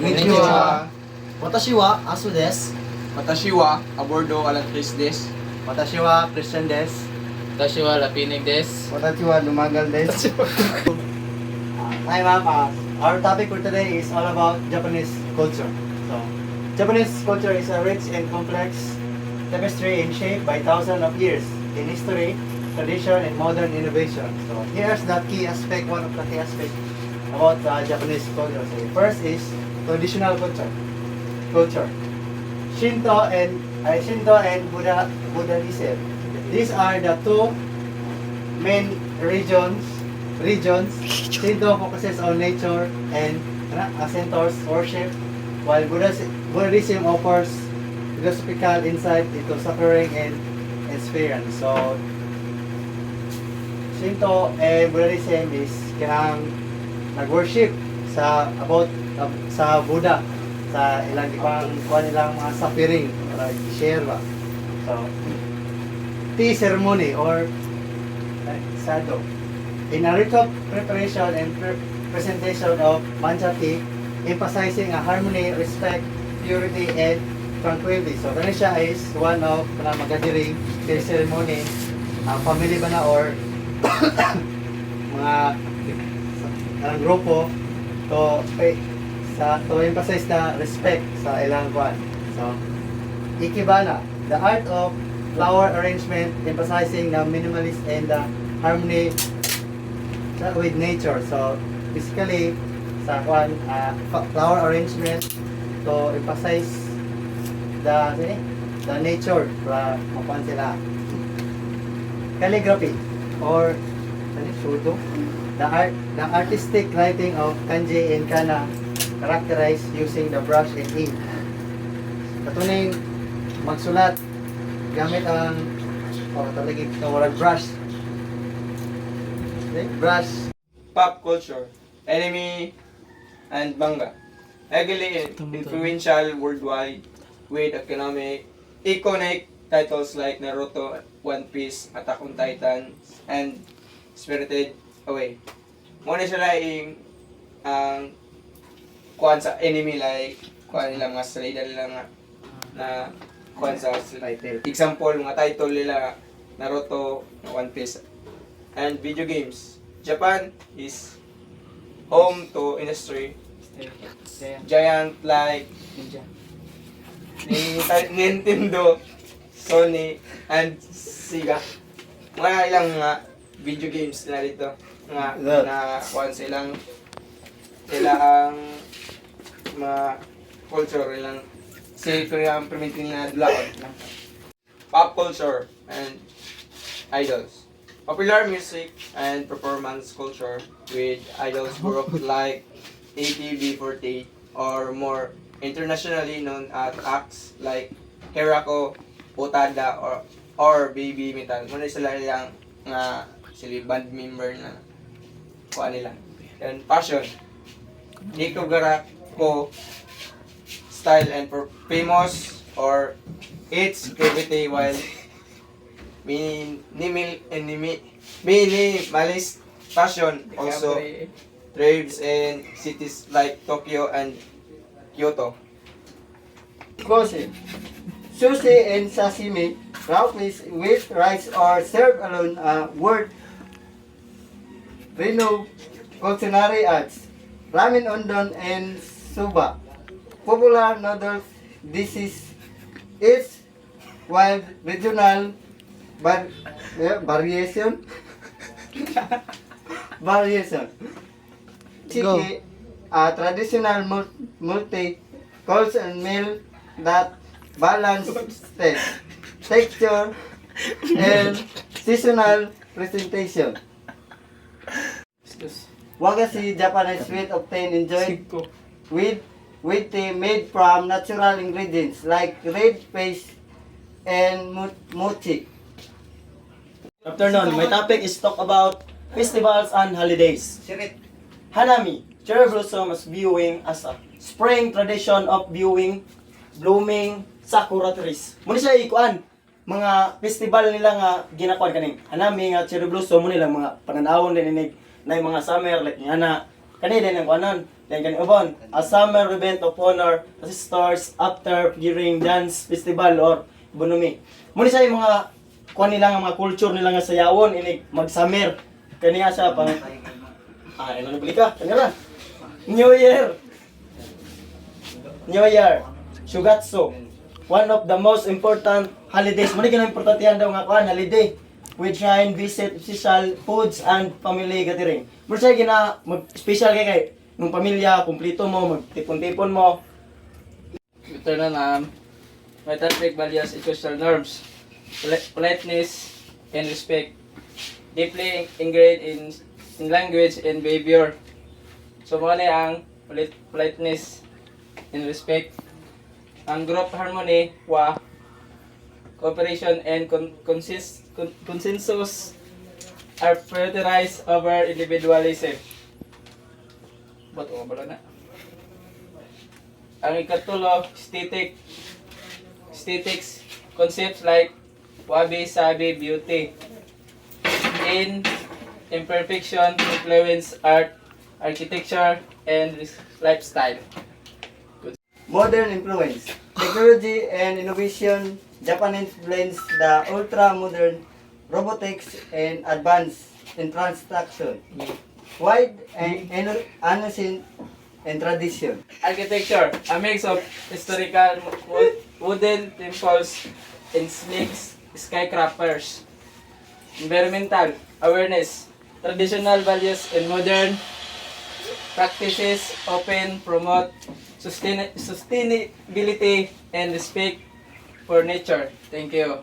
Konnichiwa. Watashi wa Asu desu. Watashi wa Abordo Alantris desu. Watashi wa Christian desu. Watashi wa Lapinig desu. Watashi wa Lumagal desu. Hi ma'am, our topic for today is all about Japanese culture. So, Japanese culture is a rich and complex tapestry and shaped by thousands of years in history, tradition, and modern innovation. So, here's the key aspect, one of the key aspects about Japanese culture. So, first is traditional culture. Shinto and Buddhism. These are the two main regions. Shinto focuses on nature and centers worship, while Buddhism offers philosophical insight into suffering and experience. So, Shinto and Buddhism is kanang nag-worship sa Buddha, sa ilang nilang mga suffering para i-share ba. So, tea ceremony or sado. In a ritual preparation and presentation of matcha tea, emphasizing a harmony, respect, purity, and tranquility. So, kani siya is one of magadiring tea ceremony, family ba na or mga grupo to emphasize the respect sa ilang kwan. So, ikebana, the art of flower arrangement, emphasizing the minimalist and the harmony with nature. So, basically, sa kwan, flower arrangement to emphasize the nature para makuan sila. Calligraphy or shudo, the artistic writing of kanji and kana characterized using the brush and ink. Katuning magsulat gamit ang brush. Brush. Pop culture, anime, and manga. Heavily influential worldwide with iconic titles like Naruto, One Piece, Attack on Titan, and Spirited Away. Muna sila yung kuhan sa anime like kuhan nila mga salida nila na kuhan sa title. Example, mga title nila Naruto, One Piece. And video games. Japan is home to industry giant like Nintendo, Sony, and Sega. Mga ilang mga video games na dito na kuhan silang ang mga culture ilang ang permitting na dulaon. Pop culture and idols. Popular music and performance culture with idols group like AKB48 or more internationally known as acts like Hirako, Utada, or Baby Metal. Muna sila yung band member na kuha nila. And fashion. Hikogarako style and famous or its creativity while minimalist fashion also thrives in cities like Tokyo and Kyoto. Kose. Sushi and sashimi, raw fish with rice or served alone, word Reno culinary arts. Ramen udon and soba. Popular noodles dishes is while regional variation. Chiki, a traditional multi-course and meal that balance taste, texture, and seasonal presentation. Wagashi, Japanese sweet obtained enjoyed with tea made from natural ingredients like red paste and mochi. Afternoon, my topic is talk about festivals and holidays. Hanami, cherry blossom is viewing as a spring tradition of viewing blooming sakura trees. Muna siya ikuan, mga festival nila nga ginakuan kaning hanami nga cherry blossom mo nila mga pananawon din inig na mga summer like nga na kani din ang kuanon Then kanubon, a summer event of honor stars after during dance festival or bunumi. Muna sa mga kuan nila nga mga culture nila nga sayawon ini mag-summer. Kaniya siya pang ano nabili ka? Kanira. New Year. New Year. Shugatsu. One of the most important holidays. Muna kinang importante yan daw nga kuan holiday. With shine, visit, official, foods, and family gathering. Muna siya gina mag-special kay ng pamilya, kumplito mo, magtipon-tipon mo. Ito na my topic values social norms, politeness, and respect. Deeply ingrained in language and behavior. So mga na ang politeness and respect. Ang group harmony, cooperation and consensus are prioritized over individualism. Ba't o bala na? Ang ikatulo, aesthetics, concepts like wabi-sabi, beauty. In imperfection, influence art, architecture, and lifestyle. Modern influence. Technology and innovation. Japan influenced the ultra-modern robotics and advanced infrastructure. Wide and innocent and tradition. Architecture, a mix of historical wooden temples and sleek skyscrapers. Environmental awareness, traditional values and modern practices often promote sustainability and respect for nature. Thank you.